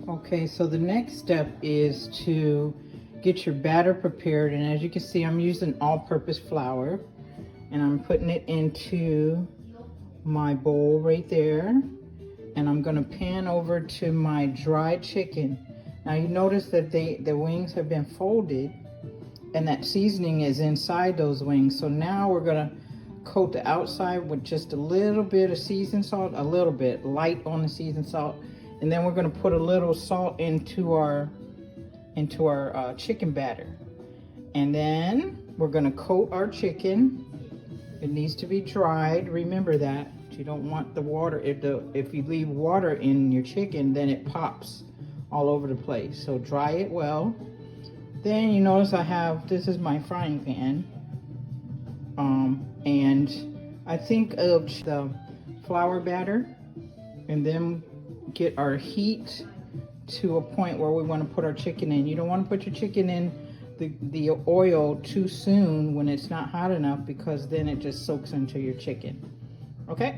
Okay, so the next step is to get your batter prepared, and as you can see, I'm using all-purpose flour, and I'm putting it into my bowl right there, and I'm gonna pan over to my dried chicken. Now you notice that the wings have been folded, and that seasoning is inside those wings. So now we're gonna coat the outside with just a little bit of seasoned salt, a little bit light on the seasoned salt, and then we're gonna put a little salt into our chicken batter. And then we're gonna coat our chicken. It needs to be dried. Remember that. You don't want the water. If you leave water in your chicken, then it pops all over the place. So dry it well. Then you notice this is my frying pan. And I think of the flour batter, and then get our heat to a point where we want to put our chicken in. You don't want to put your chicken in the oil too soon when it's not hot enough, because then it just soaks into your chicken. Okay?